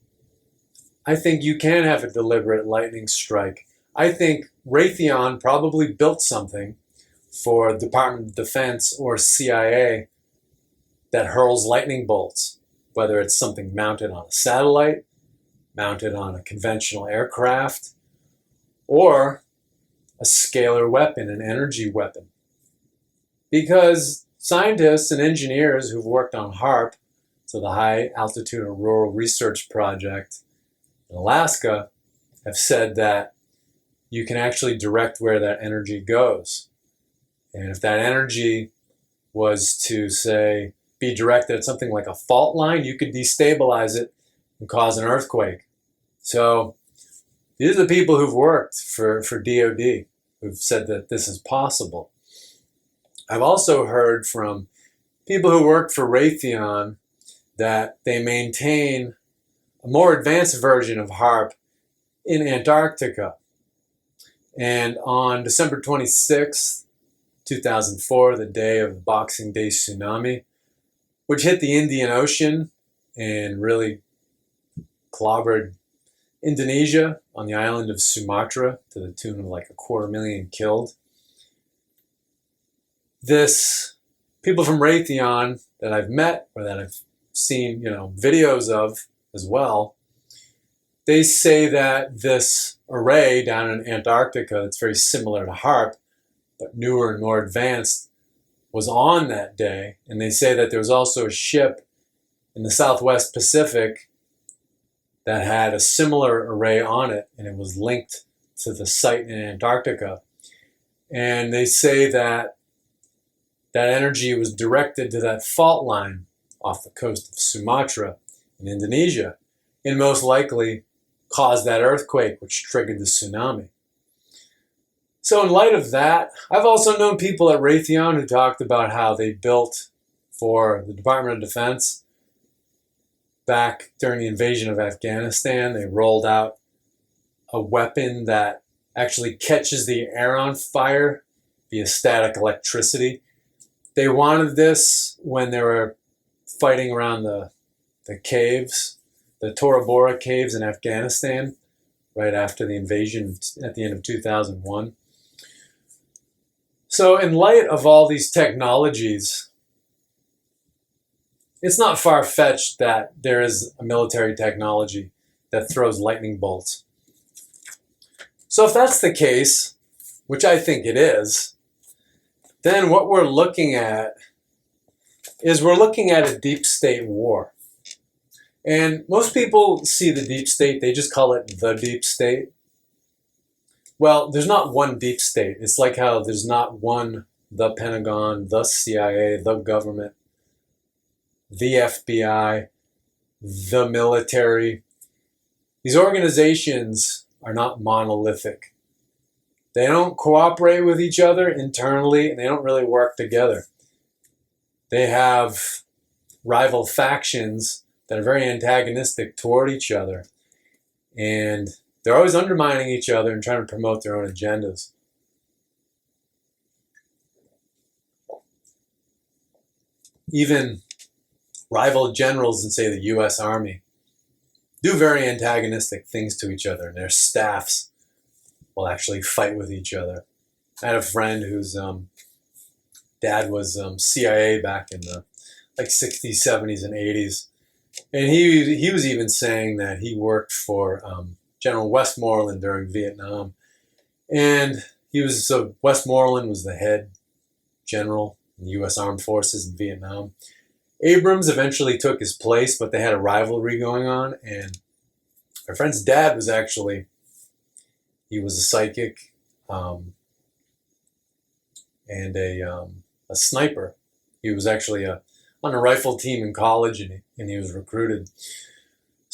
[SPEAKER 1] I think you can have a deliberate lightning strike. I think Raytheon probably built something for Department of Defense or CIA that hurls lightning bolts, whether it's something mounted on a satellite, mounted on a conventional aircraft, or a scalar weapon, an energy weapon. Because scientists and engineers who've worked on HAARP, so the High Altitude Auroral Research Project in Alaska, have said that you can actually direct where that energy goes. And if that energy was to, say, be directed at something like a fault line, you could destabilize it and cause an earthquake. So these are the people who've worked for DOD, who've said that this is possible. I've also heard from people who work for Raytheon that they maintain a more advanced version of HAARP in Antarctica. And on December 26th, 2004, the day of Boxing Day tsunami, which hit the Indian Ocean and really clobbered Indonesia on the island of Sumatra to the tune of like 250,000 killed. People from Raytheon that I've met or that I've seen, videos of as well, they say that this array down in Antarctica that's very similar to HAARP, but newer and more advanced, was on that day. And they say that there was also a ship in the Southwest Pacific that had a similar array on it, and it was linked to the site in Antarctica. And they say that that energy was directed to that fault line off the coast of Sumatra in Indonesia, and most likely caused that earthquake, which triggered the tsunami. So in light of that, I've also known people at Raytheon who talked about how they built for the Department of Defense back during the invasion of Afghanistan. They rolled out a weapon that actually catches the air on fire via static electricity. They wanted this when they were fighting around the caves, the Tora Bora caves in Afghanistan, right after the invasion at the end of 2001. So in light of all these technologies, it's not far-fetched that there is a military technology that throws lightning bolts. So if that's the case, which I think it is, then what we're looking at is a deep state war. And most people see the deep state, they just call it the deep state. Well, there's not one deep state. It's like how there's not one the Pentagon, the CIA, the government, the FBI, the military. These organizations are not monolithic. They don't cooperate with each other internally, and they don't really work together. They have rival factions that are very antagonistic toward each other, and they're always undermining each other and trying to promote their own agendas. Even rival generals in, say, the U.S. Army do very antagonistic things to each other, and their staffs will actually fight with each other. I had a friend whose dad was CIA back in the 60s, 70s, and 80s. And he was even saying that he worked for General Westmoreland during Vietnam. And Westmoreland was the head general in the U.S. Armed Forces in Vietnam. Abrams eventually took his place, but they had a rivalry going on. And my friend's dad was he was a psychic and a sniper. He was actually on a rifle team in college, and he was recruited.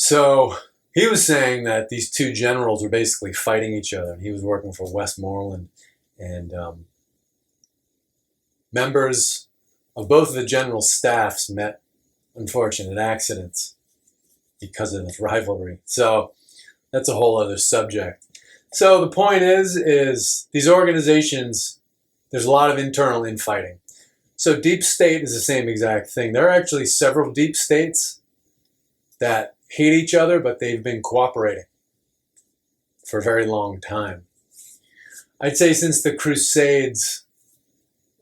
[SPEAKER 1] So he was saying that these two generals were basically fighting each other. He was working for Westmoreland, and members of both of the general staffs met unfortunate accidents because of this rivalry. So that's a whole other subject. So the point is these organizations, there's a lot of internal infighting. So deep state is the same exact thing. There are actually several deep states that hate each other, but they've been cooperating for a very long time. I'd say since the Crusades,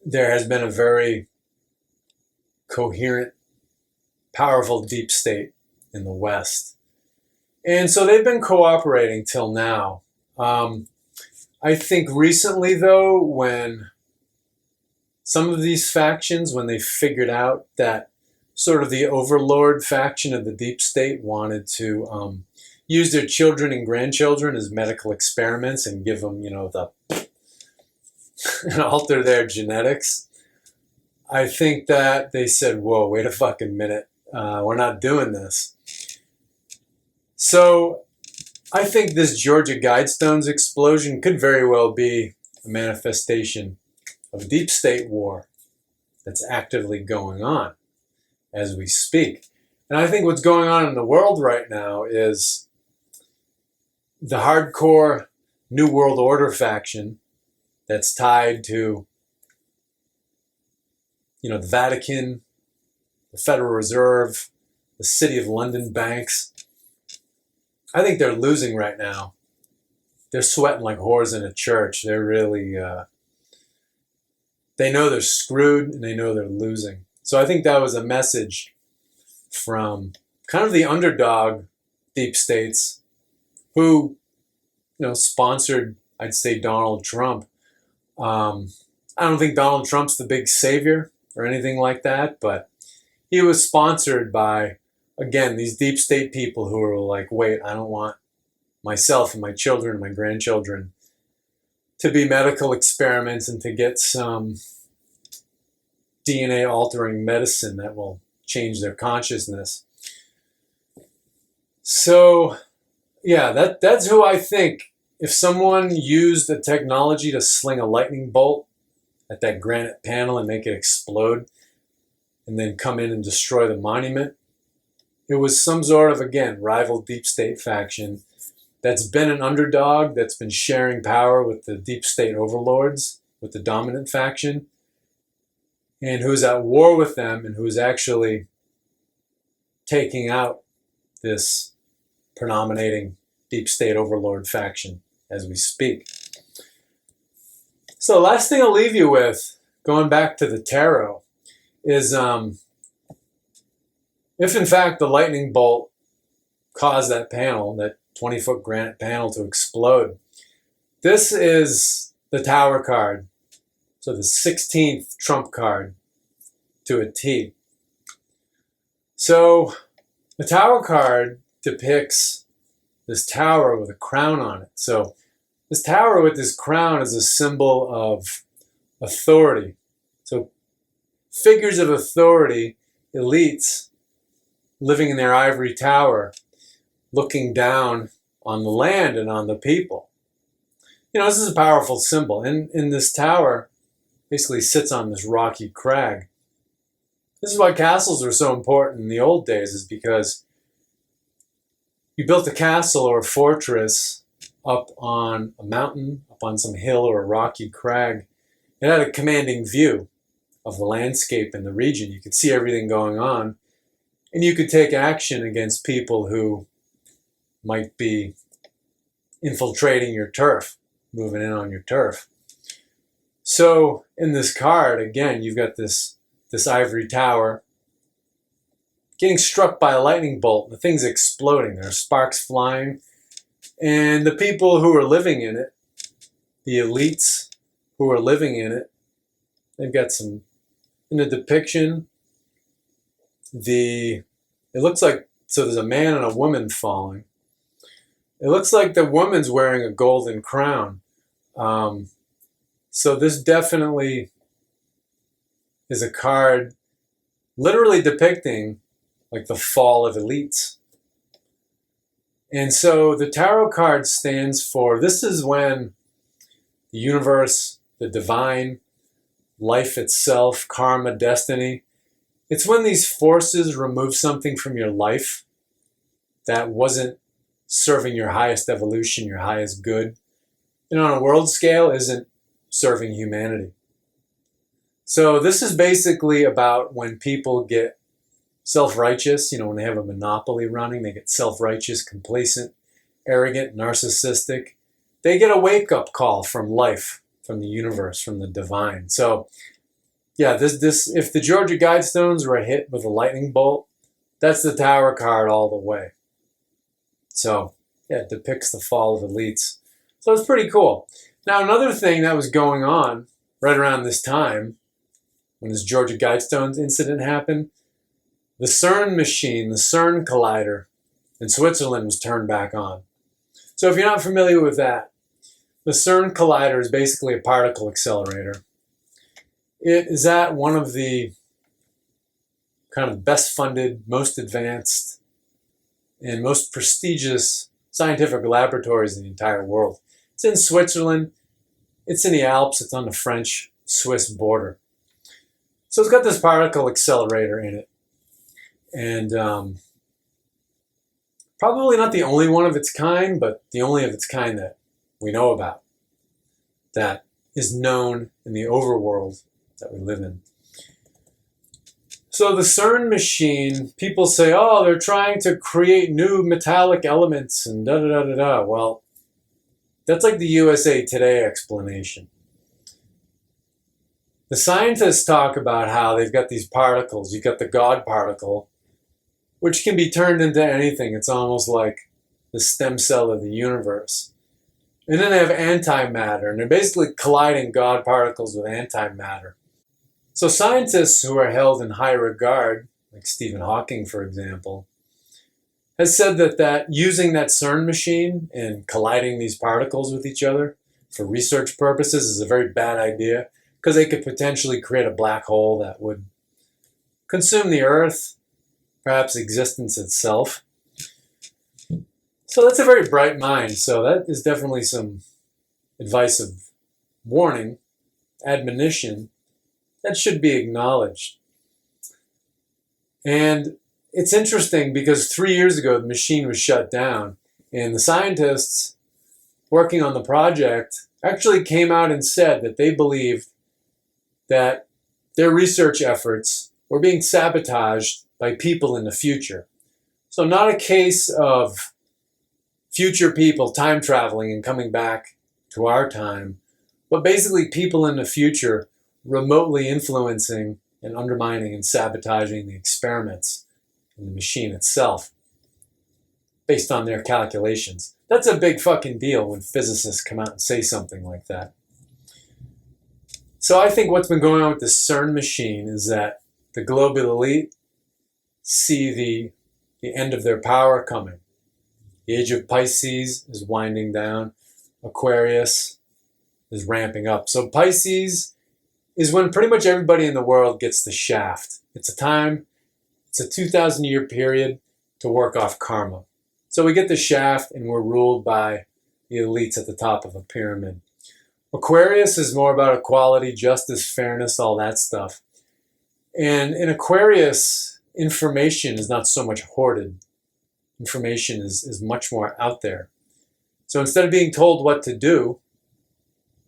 [SPEAKER 1] there has been a very coherent, powerful deep state in the West. And so they've been cooperating till now. I think recently, though, when some of these factions, when they figured out that sort of the overlord faction of the deep state wanted to use their children and grandchildren as medical experiments and give them, and alter their genetics, I think that they said, whoa, wait a fucking minute. We're not doing this. So I think this Georgia Guidestones explosion could very well be a manifestation of deep state war that's actively going on as we speak. And I think what's going on in the world right now is the hardcore New World Order faction that's tied to, the Vatican, the Federal Reserve, the City of London banks. I think they're losing right now. They're sweating like whores in a church. They're really, they know they're screwed and they know they're losing. So I think that was a message from kind of the underdog deep states who, sponsored, I'd say, Donald Trump. I don't think Donald Trump's the big savior or anything like that, but he was sponsored by, again, these deep state people who are like, wait, I don't want myself and my children and my grandchildren to be medical experiments and to get some DNA altering medicine that will change their consciousness. So, yeah, that's who I think. If someone used the technology to sling a lightning bolt at that granite panel and make it explode and then come in and destroy the monument, it was some sort of, again, rival deep state faction that's been an underdog, that's been sharing power with the deep state overlords, with the dominant faction, and who's at war with them and who's actually taking out this predominating deep state overlord faction as we speak. So the last thing I'll leave you with, going back to the tarot, is if in fact the lightning bolt caused that panel, that 20-foot granite panel, to explode, this is the Tower card. So the 16th trump card to a T. So the Tower card depicts this tower with a crown on it. So this tower with this crown is a symbol of authority. So figures of authority, elites, living in their ivory tower, looking down on the land and on the people. This is a powerful symbol. And this tower basically sits on this rocky crag. This is why castles were so important in the old days, is because you built a castle or a fortress up on a mountain, up on some hill or a rocky crag. It had a commanding view of the landscape in the region. You could see everything going on, and you could take action against people who might be infiltrating your turf, moving in on your turf. So in this card, again, you've got this ivory tower getting struck by a lightning bolt. The thing's exploding. There are sparks flying. And the people who are living in it, the elites who are living in it, they've got some, in the depiction, it looks like, so there's a man and a woman falling. It looks like the woman's wearing a golden crown. So this definitely is a card literally depicting like the fall of elites. And so the tarot card stands for, this is when the universe, the divine, life itself, karma, destiny, it's when these forces remove something from your life that wasn't serving your highest evolution, your highest good, and on a world scale isn't serving humanity. So this is basically about when people get self-righteous, when they have a monopoly running, they get self-righteous, complacent, arrogant, narcissistic. They get a wake-up call from life, from the universe, from the divine. So yeah, this if the Georgia Guidestones were hit with a lightning bolt, that's the Tower card all the way. So yeah, it depicts the fall of elites. So it's pretty cool. Now another thing that was going on right around this time, when this Georgia Guidestones incident happened, the CERN machine, the CERN collider in Switzerland was turned back on. So if you're not familiar with that, the CERN collider is basically a particle accelerator. It is at one of the kind of best funded, most advanced, and most prestigious scientific laboratories in the entire world. It's in Switzerland. It's in the Alps. It's on the French-Swiss border. So it's got this particle accelerator in it. And probably not the only one of its kind, but the only of its kind that we know about, that is known in the overworld that we live in. So the CERN machine, people say, oh, they're trying to create new metallic elements and da-da-da-da-da. Well, that's like the USA Today explanation. The scientists talk about how they've got these particles. You've got the God particle, which can be turned into anything. It's almost like the stem cell of the universe. And then they have antimatter, and they're basically colliding God particles with antimatter. So scientists who are held in high regard, like Stephen Hawking, for example, has said that using that CERN machine and colliding these particles with each other for research purposes is a very bad idea, because they could potentially create a black hole that would consume the Earth, perhaps existence itself. So that's a very bright mind. So that is definitely some advice of warning, admonition, that should be acknowledged. And it's interesting because 3 years ago, the machine was shut down, and the scientists working on the project actually came out and said that they believed that their research efforts were being sabotaged by people in the future. So not a case of future people time traveling and coming back to our time, but basically people in the future remotely influencing and undermining and sabotaging the experiments in the machine itself based on their calculations. That's a big fucking deal when physicists come out and say something like that. So I think what's been going on with the CERN machine is that the global elite see the end of their power coming. The age of Pisces is winding down. Aquarius is ramping up. So Pisces is when pretty much everybody in the world gets the shaft. It's a 2,000-year period to work off karma. So we get the shaft and we're ruled by the elites at the top of a pyramid. Aquarius is more about equality, justice, fairness, all that stuff. And in Aquarius, information is not so much hoarded. Information is much more out there. So instead of being told what to do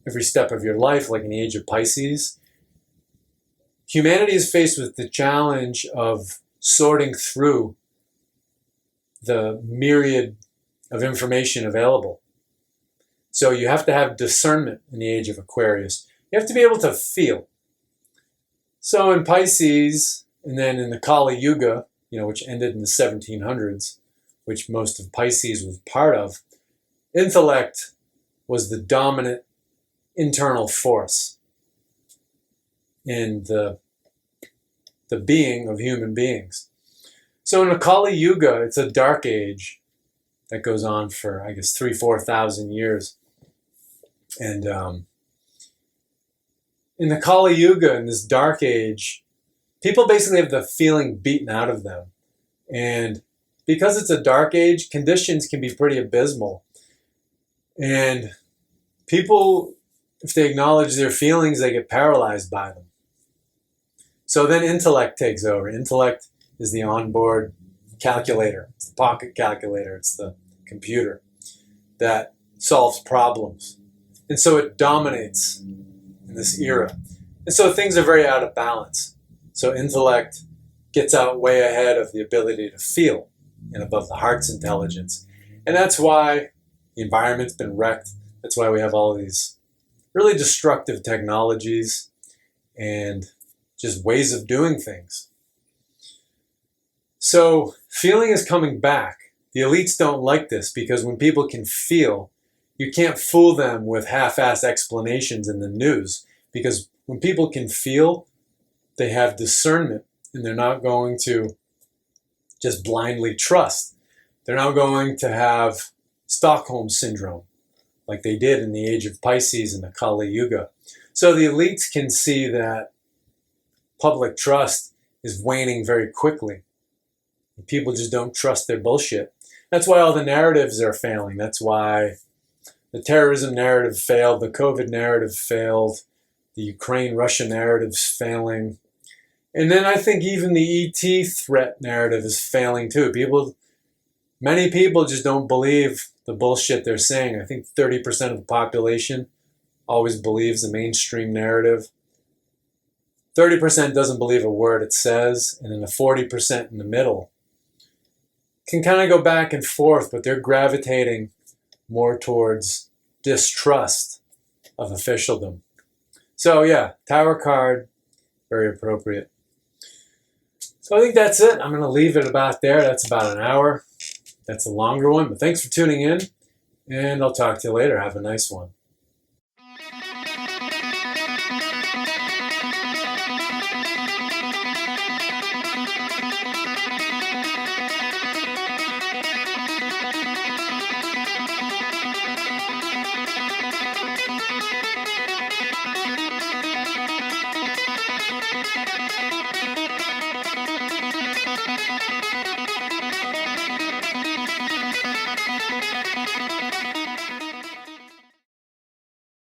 [SPEAKER 1] every step of your life, like in the age of Pisces, humanity is faced with the challenge of sorting through the myriad of information available. So you have to have discernment in the age of Aquarius. You have to be able to feel. So in Pisces, and then in the Kali Yuga, which ended in the 1700s, which most of Pisces was part of, intellect was the dominant internal force in the being of human beings. So in the Kali Yuga, it's a dark age that goes on for, 3,000-4,000 years. And in the Kali Yuga, in this dark age, people basically have the feeling beaten out of them. And because it's a dark age, conditions can be pretty abysmal. And people, if they acknowledge their feelings, they get paralyzed by them. So then intellect takes over. Intellect is the onboard calculator. It's the pocket calculator. It's the computer that solves problems. And so it dominates in this era. And so things are very out of balance. So intellect gets out way ahead of the ability to feel and above the heart's intelligence. And that's why the environment's been wrecked. That's why we have all these really destructive technologies and just ways of doing things. So feeling is coming back. The elites don't like this because when people can feel, you can't fool them with half-assed explanations in the news, because when people can feel, they have discernment and they're not going to just blindly trust. They're not going to have Stockholm syndrome like they did in the age of Pisces in the Kali Yuga. So the elites can see that public trust is waning very quickly. People just don't trust their bullshit. That's why all the narratives are failing. That's why the terrorism narrative failed, the COVID narrative failed, the Ukraine-Russia narrative's failing. And then I think even the ET threat narrative is failing too. Many people just don't believe the bullshit they're saying. I think 30% of the population always believes the mainstream narrative. 30% doesn't believe a word it says, and then the 40% in the middle can kind of go back and forth, but they're gravitating more towards distrust of officialdom. So yeah, Tower card, very appropriate. So I think that's it. I'm going to leave it about there. That's about an hour. That's a longer one, but thanks for tuning in, and I'll talk to you later. Have a nice one.